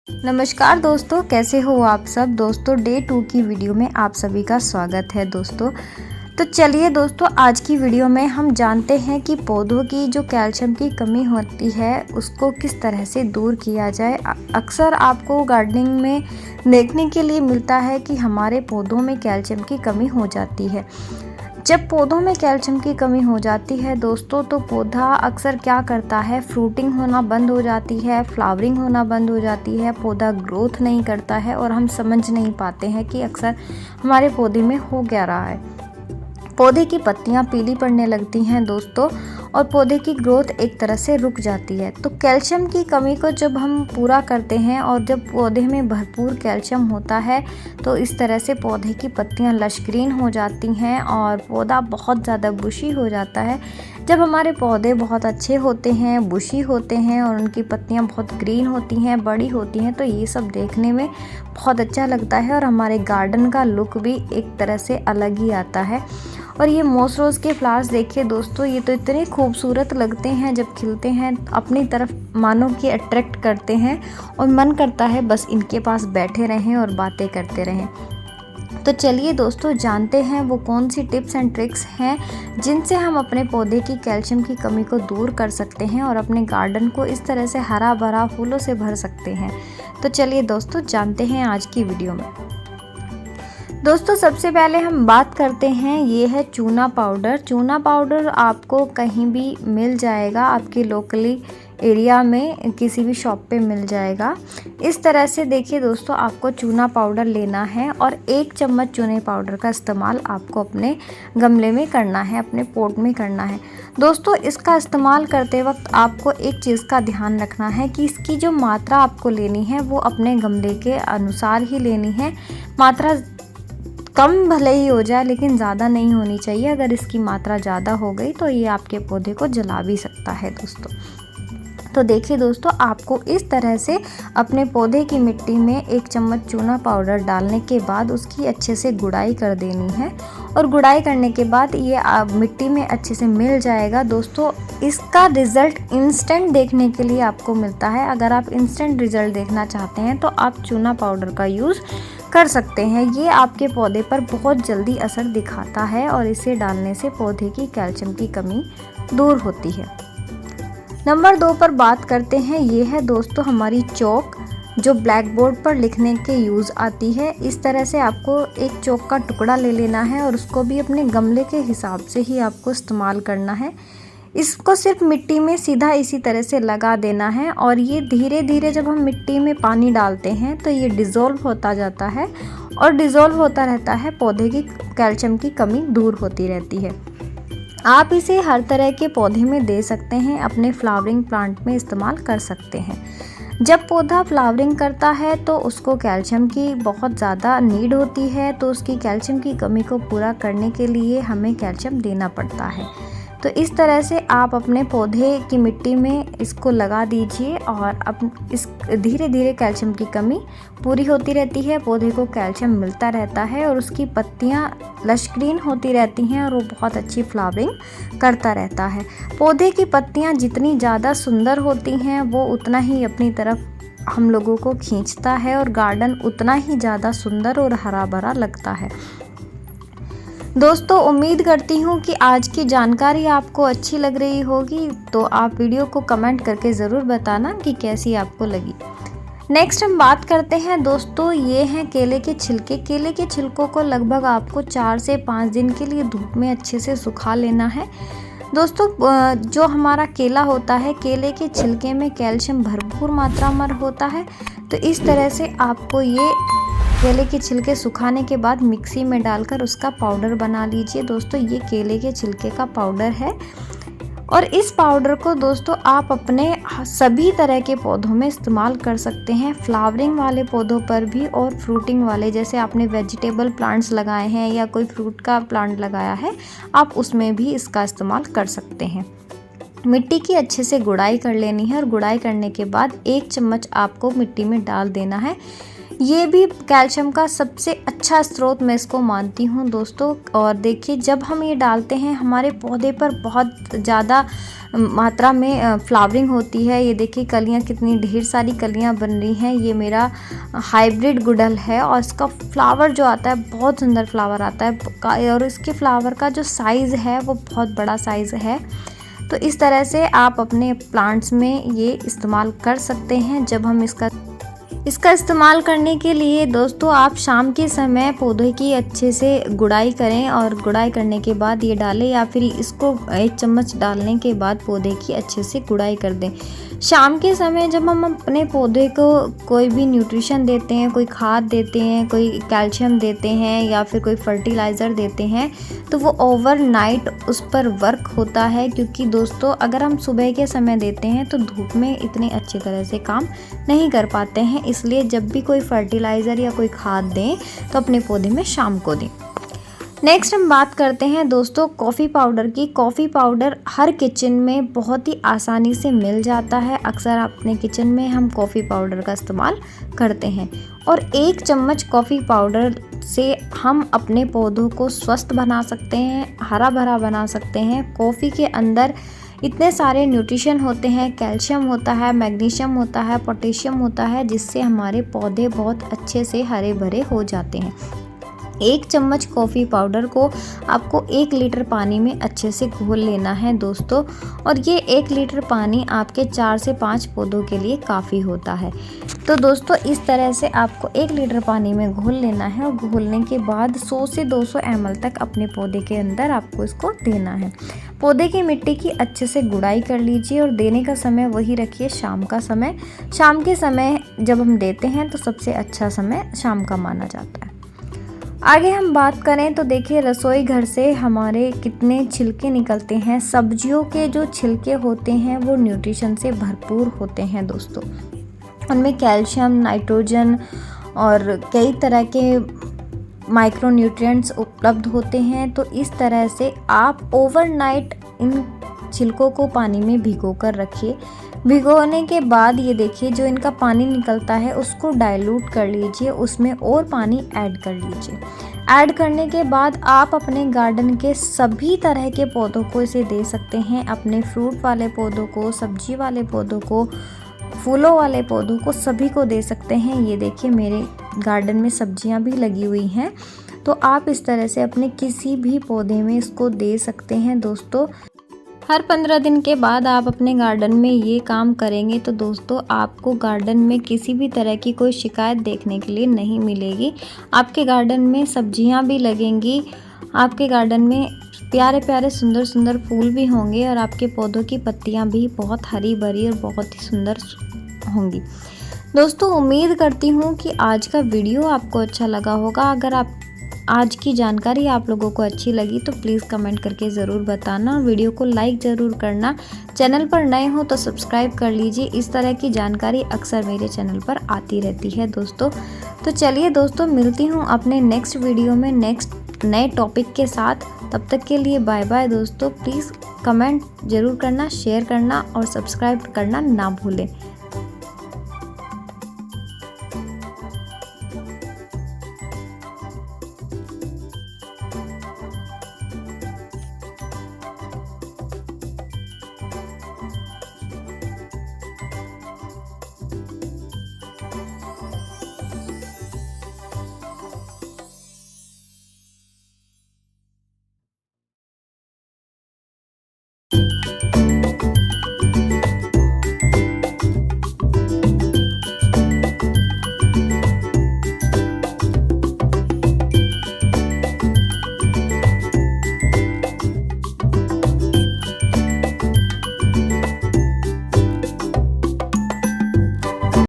नमस्कार दोस्तों, कैसे हो आप सब। दोस्तों डे 2 की वीडियो में आप सभी का स्वागत है दोस्तों। तो चलिए दोस्तों, आज की वीडियो में हम जानते हैं कि पौधों की जो कैल्शियम की कमी होती है उसको किस तरह से दूर किया जाए। अक्सर आपको गार्डनिंग में देखने के लिए मिलता है कि हमारे पौधों में कैल्शियम की कमी हो जाती है। जब पौधों में कैल्शियम की कमी हो जाती है दोस्तों, तो पौधा अक्सर क्या करता है, फ्रूटिंग होना बंद हो जाती है, फ्लावरिंग होना बंद हो जाती है, पौधा ग्रोथ नहीं करता है और हम समझ नहीं पाते हैं कि अक्सर हमारे पौधे में हो क्या रहा है। पौधे की पत्तियां पीली पड़ने लगती हैं दोस्तों और पौधे की ग्रोथ एक तरह से रुक जाती है। तो कैल्शियम की कमी को जब हम पूरा करते हैं और जब पौधे में भरपूर कैल्शियम होता है तो इस तरह से पौधे की पत्तियां लश ग्रीन हो जाती हैं और पौधा बहुत ज़्यादा बुशी हो जाता है। जब हमारे पौधे बहुत अच्छे होते हैं, बुशी होते हैं और उनकी पत्तियां बहुत ग्रीन होती हैं, बड़ी होती हैं, तो ये सब देखने में बहुत अच्छा लगता है और हमारे गार्डन का लुक भी एक तरह से अलग ही आता है। और ये मॉस रोज़ के फ्लावर्स देखिए दोस्तों, ये तो इतने खूबसूरत लगते हैं जब खिलते हैं, अपनी तरफ मानो कि अट्रैक्ट करते हैं और मन करता है बस इनके पास बैठे रहें और बातें करते रहें। तो चलिए दोस्तों, जानते हैं वो कौन सी टिप्स एंड ट्रिक्स हैं जिनसे हम अपने पौधे की कैल्शियम की कमी को दूर कर सकते हैं और अपने गार्डन को इस तरह से हरा भरा फूलों से भर सकते हैं। तो चलिए दोस्तों, जानते हैं आज की वीडियो में। दोस्तों सबसे पहले हम बात करते हैं, ये है चूना पाउडर। चूना पाउडर आपको कहीं भी मिल जाएगा, आपके लोकली एरिया में किसी भी शॉप पे मिल जाएगा। इस तरह से देखिए दोस्तों, आपको चूना पाउडर लेना है और 1 चम्मच चूने पाउडर का इस्तेमाल आपको अपने गमले में करना है, अपने पॉट में करना है। दोस्तों इसका इस्तेमाल करते वक्त आपको एक चीज़ का ध्यान रखना है कि इसकी जो मात्रा आपको लेनी है वो अपने गमले के अनुसार ही लेनी है। मात्रा कम भले ही हो जाए लेकिन ज़्यादा नहीं होनी चाहिए। अगर इसकी मात्रा ज़्यादा हो गई तो ये आपके पौधे को जला भी सकता है दोस्तों। तो देखिए दोस्तों, आपको इस तरह से अपने पौधे की मिट्टी में 1 चम्मच चूना पाउडर डालने के बाद उसकी अच्छे से गुड़ाई कर देनी है और गुड़ाई करने के बाद ये मिट्टी में अच्छे से मिल जाएगा। दोस्तों इसका रिज़ल्ट इंस्टेंट देखने के लिए आपको मिलता है। अगर आप इंस्टेंट रिज़ल्ट देखना चाहते हैं तो आप चूना पाउडर का यूज़ कर सकते हैं। ये आपके पौधे पर बहुत जल्दी असर दिखाता है और इसे डालने से पौधे की कैल्शियम की कमी दूर होती है। नंबर 2 पर बात करते हैं, ये है दोस्तों हमारी चॉक, जो ब्लैक बोर्ड पर लिखने के यूज़ आती है। इस तरह से आपको एक चॉक का टुकड़ा ले लेना है और उसको भी अपने गमले के हिसाब से ही आपको इस्तेमाल करना है। इसको सिर्फ मिट्टी में सीधा इसी तरह से लगा देना है और ये धीरे धीरे जब हम मिट्टी में पानी डालते हैं तो ये डिज़ोल्व होता जाता है और डिज़ोल्व होता रहता है, पौधे की कैल्शियम की कमी दूर होती रहती है। आप इसे हर तरह के पौधे में दे सकते हैं, अपने फ्लावरिंग प्लांट में इस्तेमाल कर सकते हैं। जब पौधा फ्लावरिंग करता है तो उसको कैल्शियम की बहुत ज़्यादा नीड होती है, तो उसकी कैल्शियम की कमी को पूरा करने के लिए हमें कैल्शियम देना पड़ता है। तो इस तरह से आप अपने पौधे की मिट्टी में इसको लगा दीजिए और इस धीरे धीरे कैल्शियम की कमी पूरी होती रहती है, पौधे को कैल्शियम मिलता रहता है और उसकी पत्तियां लश ग्रीन होती रहती हैं और वो बहुत अच्छी फ्लावरिंग करता रहता है। पौधे की पत्तियां जितनी ज़्यादा सुंदर होती हैं वो उतना ही अपनी तरफ हम लोगों को खींचता है और गार्डन उतना ही ज़्यादा सुंदर और हरा भरा लगता है। दोस्तों उम्मीद करती हूँ कि आज की जानकारी आपको अच्छी लग रही होगी, तो आप वीडियो को कमेंट करके ज़रूर बताना कि कैसी आपको लगी। नेक्स्ट हम बात करते हैं दोस्तों, ये हैं केले के छिलके। केले के छिलकों को लगभग आपको 4 से 5 दिन के लिए धूप में अच्छे से सुखा लेना है। दोस्तों जो हमारा केला होता है, केले के छिलके में कैल्शियम भरपूर मात्रा में होता है, तो इस तरह से आपको ये केले के छिलके सुखाने के बाद मिक्सी में डालकर उसका पाउडर बना लीजिए। दोस्तों ये केले के छिलके का पाउडर है और इस पाउडर को दोस्तों आप अपने सभी तरह के पौधों में इस्तेमाल कर सकते हैं, फ्लावरिंग वाले पौधों पर भी और फ्रूटिंग वाले, जैसे आपने वेजिटेबल प्लांट्स लगाए हैं या कोई फ्रूट का प्लांट लगाया है, आप उसमें भी इसका इस्तेमाल कर सकते हैं। मिट्टी की अच्छे से गुड़ाई कर लेनी है और गुड़ाई करने के बाद 1 चम्मच आपको मिट्टी में डाल देना है। ये भी कैल्शियम का सबसे अच्छा स्रोत मैं इसको मानती हूँ दोस्तों। और देखिए जब हम ये डालते हैं हमारे पौधे पर बहुत ज़्यादा मात्रा में फ्लावरिंग होती है। ये देखिए कलियाँ, कितनी ढेर सारी कलियाँ बन रही हैं। ये मेरा हाइब्रिड गुड़हल है और इसका फ्लावर जो आता है बहुत सुंदर फ्लावर आता है और इसके फ्लावर का जो साइज़ है वो बहुत बड़ा साइज़ है। तो इस तरह से आप अपने प्लांट्स में ये इस्तेमाल कर सकते हैं। जब हम इसका इस्तेमाल करने के लिए दोस्तों आप शाम के समय पौधे की अच्छे से गुड़ाई करें और गुड़ाई करने के बाद ये डालें, या फिर इसको 1 चम्मच डालने के बाद पौधे की अच्छे से गुड़ाई कर दें। शाम के समय जब हम अपने पौधे को कोई भी न्यूट्रिशन देते हैं, कोई खाद देते हैं, कोई कैल्शियम देते हैं या फिर कोई फर्टिलाइज़र देते हैं, तो वो ओवरनाइट उस पर वर्क होता है। क्योंकि दोस्तों अगर हम सुबह के समय देते हैं तो धूप में इतनी अच्छी तरह से काम नहीं कर पाते हैं। इसलिए जब भी कोई फर्टिलाइज़र या कोई खाद दें तो अपने पौधे में शाम को दें। नेक्स्ट हम बात करते हैं दोस्तों कॉफ़ी पाउडर की। कॉफ़ी पाउडर हर किचन में बहुत ही आसानी से मिल जाता है। अक्सर अपने किचन में हम कॉफ़ी पाउडर का इस्तेमाल करते हैं और 1 चम्मच कॉफ़ी पाउडर से हम अपने पौधों को स्वस्थ बना सकते हैं, हरा भरा बना सकते हैं। कॉफ़ी के अंदर इतने सारे न्यूट्रिशन होते हैं, कैल्शियम होता है, मैग्नीशियम होता है, पोटेशियम होता है, जिससे हमारे पौधे बहुत अच्छे से हरे भरे हो जाते हैं। 1 चम्मच कॉफ़ी पाउडर को आपको 1 लीटर पानी में अच्छे से घोल लेना है दोस्तों, और ये 1 लीटर पानी आपके 4 से 5 पौधों के लिए काफ़ी होता है। तो दोस्तों इस तरह से आपको 1 लीटर पानी में घोल लेना है और घोलने के बाद 100 से 200 ml तक अपने पौधे के अंदर आपको इसको देना है। पौधे की मिट्टी की अच्छे से गुड़ाई कर लीजिए और देने का समय वही रखिए शाम का समय। शाम के समय जब हम देते हैं तो सबसे अच्छा समय शाम का माना जाता है। आगे हम बात करें तो देखिए रसोई घर से हमारे कितने छिलके निकलते हैं। सब्जियों के जो छिलके होते हैं वो न्यूट्रिशन से भरपूर होते हैं दोस्तों। उनमें कैल्शियम, नाइट्रोजन और कई तरह के माइक्रो न्यूट्रिएंट्स उपलब्ध होते हैं। तो इस तरह से आप ओवरनाइट इन छिलकों को पानी में भिगो कर रखिए। भिगोने के बाद ये देखिए जो इनका पानी निकलता है उसको डाइल्यूट कर लीजिए, उसमें और पानी ऐड कर लीजिए। ऐड करने के बाद आप अपने गार्डन के सभी तरह के पौधों को इसे दे सकते हैं। अपने फ्रूट वाले पौधों को, सब्जी वाले पौधों को, फूलों वाले पौधों को, सभी को दे सकते हैं। ये देखिए मेरे गार्डन में सब्जियां भी लगी हुई हैं, तो आप इस तरह से अपने किसी भी पौधे में इसको दे सकते हैं दोस्तों। हर 15 दिन के बाद आप अपने गार्डन में ये काम करेंगे तो दोस्तों आपको गार्डन में किसी भी तरह की कोई शिकायत देखने के लिए नहीं मिलेगी। आपके गार्डन में सब्जियां भी लगेंगी, आपके गार्डन में प्यारे प्यारे सुंदर सुंदर फूल भी होंगे और आपके पौधों की पत्तियां भी बहुत हरी भरी और बहुत ही सुंदर होंगी। दोस्तों उम्मीद करती हूँ कि आज का वीडियो आपको अच्छा लगा होगा। अगर आज की जानकारी आप लोगों को अच्छी लगी तो प्लीज़ कमेंट करके ज़रूर बताना। वीडियो को लाइक ज़रूर करना। चैनल पर नए हो तो सब्सक्राइब कर लीजिए। इस तरह की जानकारी अक्सर मेरे चैनल पर आती रहती है दोस्तों। तो चलिए दोस्तों मिलती हूँ अपने नेक्स्ट वीडियो में नेक्स्ट नए टॉपिक के साथ। तब तक के लिए बाय बाय दोस्तों। प्लीज़ कमेंट ज़रूर करना, शेयर करना और सब्सक्राइब करना ना भूलें।